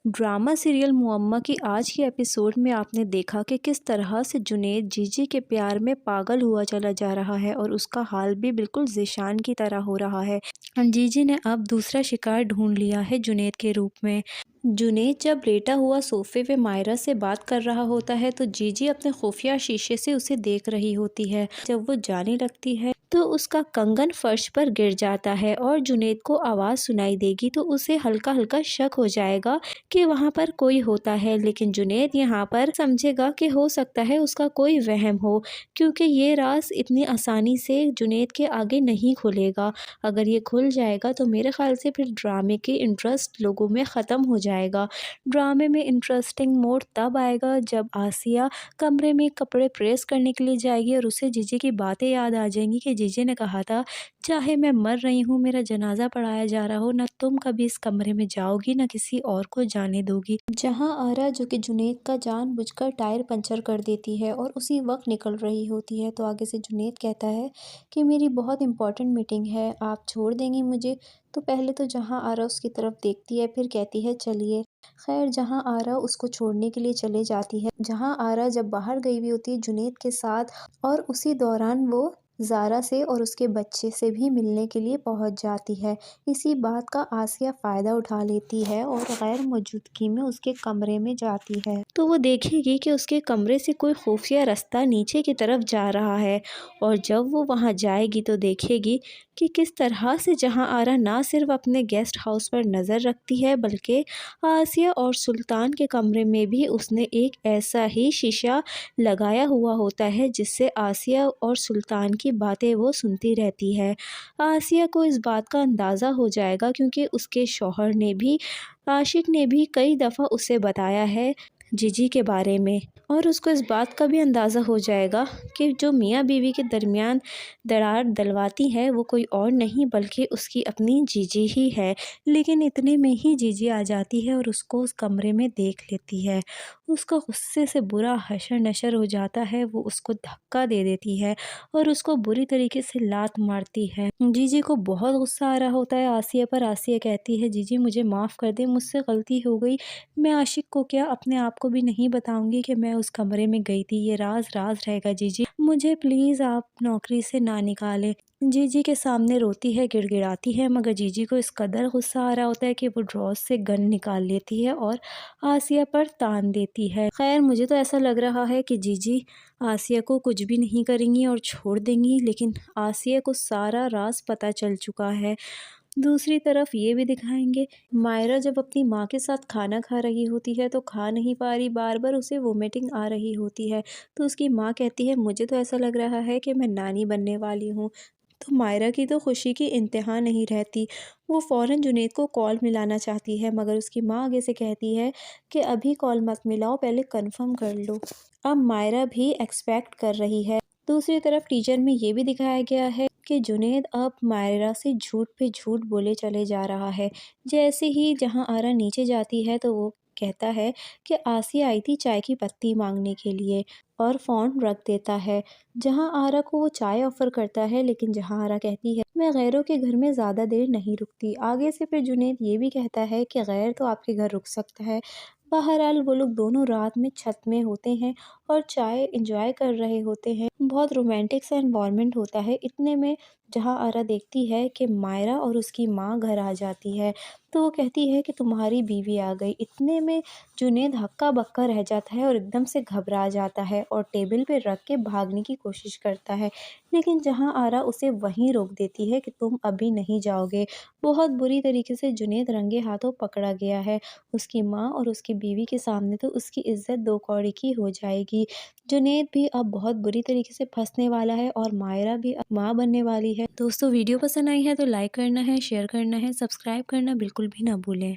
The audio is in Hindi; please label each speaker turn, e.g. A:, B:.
A: ड्रामा सीरियल मुअम्मा की आज के एपिसोड में आपने देखा कि किस तरह से जुनैद जीजी के प्यार में पागल हुआ चला जा रहा है और उसका हाल भी बिल्कुल ज़ीशान की तरह हो रहा है। जीजी ने अब दूसरा शिकार ढूंढ लिया है जुनैद के रूप में। जुनैद जब लेटा हुआ सोफे पे मायरा से बात कर रहा होता है तो जीजी अपने खुफिया शीशे से उसे देख रही होती है। जब वो जाने लगती है तो उसका कंगन फर्श पर गिर जाता है और जुनैद को आवाज़ सुनाई देगी तो उसे हल्का हल्का शक हो जाएगा कि वहाँ पर कोई होता है, लेकिन जुनैद यहाँ पर समझेगा कि हो सकता है उसका कोई वहम हो, क्योंकि ये राज इतनी आसानी से जुनैद के आगे नहीं खुलेगा। अगर ये खुल जाएगा तो मेरे ख्याल से फिर ड्रामे की इंटरेस्ट लोगों में ख़त्म हो जाएगा। ड्रामे में इंटरेस्टिंग मोड तब आएगा जब आसिया कमरे में कपड़े प्रेस करने के लिए जाएगी और उसे जीजी की बातें याद आ जाएंगी कि जीजी ने कहा था, चाहे मैं मर रही हूँ, मेरा जनाजा पढ़ाया जा रहा हो, ना तुम कभी इस कमरे में जाओगी ना किसी और को जाने दोगी। जहाँ आरा जो कि जुनैद का जानबूझकर टायर पंचर कर देती है और उसी वक्त निकल रही होती है तो आगे से जुनैद कहता है कि मेरी बहुत इंपॉर्टेंट मीटिंग है, आप छोड़ देंगी मुझे। तो पहले तो जहाँ आरा उसकी तरफ देखती है, फिर कहती है चलिए। खैर जहाँ आरा उसको छोड़ने के लिए चले जाती है। जहाँ आरा जब बाहर गई हुई होती है जुनैद के साथ और उसी दौरान वो ज़ारा से और उसके बच्चे से भी मिलने के लिए पहुंच जाती है। इसी बात का आसिया फ़ायदा उठा लेती है और गैर मौजूदगी में उसके कमरे में जाती है। तो वो देखेगी कि उसके कमरे से कोई खुफिया रास्ता नीचे की तरफ जा रहा है और जब वो वहाँ जाएगी तो देखेगी कि किस तरह से जहाँ आरा ना सिर्फ अपने गेस्ट हाउस पर नज़र रखती है बल्कि आसिया और सुल्तान के कमरे में भी उसने एक ऐसा ही शीशा लगाया हुआ होता है जिससे आसिया और सुल्तान की बातें वो सुनती रहती है। आसिया को इस बात का अंदाज़ा हो जाएगा क्योंकि उसके शौहर ने भी, आशिक ने भी कई दफ़ा उसे बताया है जीजी के बारे में, और उसको इस बात का भी अंदाज़ा हो जाएगा कि जो मियाँ बीवी के दरमियान दरार डलवाती है वो कोई और नहीं बल्कि उसकी अपनी जीजी ही है। लेकिन इतने में ही जीजी आ जाती है और उसको उस कमरे में देख लेती है। उसका गुस्से से बुरा हशर नशर हो जाता है, वो उसको धक्का दे देती है और उसको बुरी तरीके से लात मारती है। जीजी को बहुत गुस्सा आ रहा होता है आसिया पर। आसिया कहती है जीजी मुझे माफ़ कर दे, मुझसे गलती हो गई, मैं आशिक को क्या अपने आप को भी नहीं बताऊंगी कि मैं उस कमरे में गई थी, ये राज राज रहेगा जीजी, मुझे प्लीज़ आप नौकरी से ना निकालें। जीजी के सामने रोती है, गिड़गिड़ाती है, मगर जीजी को इस कदर गुस्सा आ रहा होता है कि वो ड्रॉज से गन निकाल लेती है और आसिया पर तान देती है। खैर मुझे तो ऐसा लग रहा है कि जीजी आसिया को कुछ भी नहीं करेंगी और छोड़ देंगी, लेकिन आसिया को सारा राज पता चल चुका है। दूसरी तरफ ये भी दिखाएंगे मायरा जब अपनी माँ के साथ खाना खा रही होती है तो खा नहीं पा रही, बार बार उसे वोमिटिंग आ रही होती है। तो उसकी माँ कहती है मुझे तो ऐसा लग रहा है कि मैं नानी बनने वाली हूँ। तो मायरा की तो खुशी की इंतहा नहीं रहती, वो फ़ौरन जुनैद को कॉल मिलाना चाहती है, मगर उसकी माँ आगे से कहती है कि अभी कॉल मत मिलाओ, पहले कंफर्म कर लो। अब मायरा भी एक्सपेक्ट कर रही है। दूसरी तरफ टीजर में ये भी दिखाया गया है कि जुनैद अब मायरा से झूठ पे झूठ बोले चले जा रहा है। जैसे ही जहां आरा नीचे जाती है तो वो कहता है कि आसिया आई थी चाय की पत्ती मांगने के लिए और फ़ोन रख देता है। जहां आरा को वो चाय ऑफ़र करता है, लेकिन जहां आरा कहती है मैं गैरों के घर में ज़्यादा देर नहीं रुकती। आगे से फिर जुनैद ये भी कहता है कि गैर तो आपके घर रुक सकता है। बहरहाल वो लोग दोनों रात में छत में होते हैं और चाय इंजॉय कर रहे होते हैं। बहुत रोमांटिक सा एनवायरनमेंट होता है। इतने में जहाँ आरा देखती है कि मायरा और उसकी माँ घर आ जाती है तो वो कहती है कि तुम्हारी बीवी आ गई। इतने में जुनैद हक्का बक्का रह जाता है और एकदम से घबरा जाता है और टेबल पे रख के भागने की कोशिश करता है, लेकिन जहाँ आरा उसे वहीं रोक देती है कि तुम अभी नहीं जाओगे। बहुत बुरी तरीके से जुनैद रंगे हाथों पकड़ा गया है। उसकी माँ और उसकी बीवी के सामने तो उसकी इज्जत दो कौड़ी की हो जाएगी। जुनैद भी अब बहुत बुरी तरीके से फंसने वाला है और मायरा भी अब माँ बनने वाली है। दोस्तों वीडियो पसंद आई है तो लाइक करना है, शेयर करना है, सब्सक्राइब करना बिल्कुल भी ना भूलें।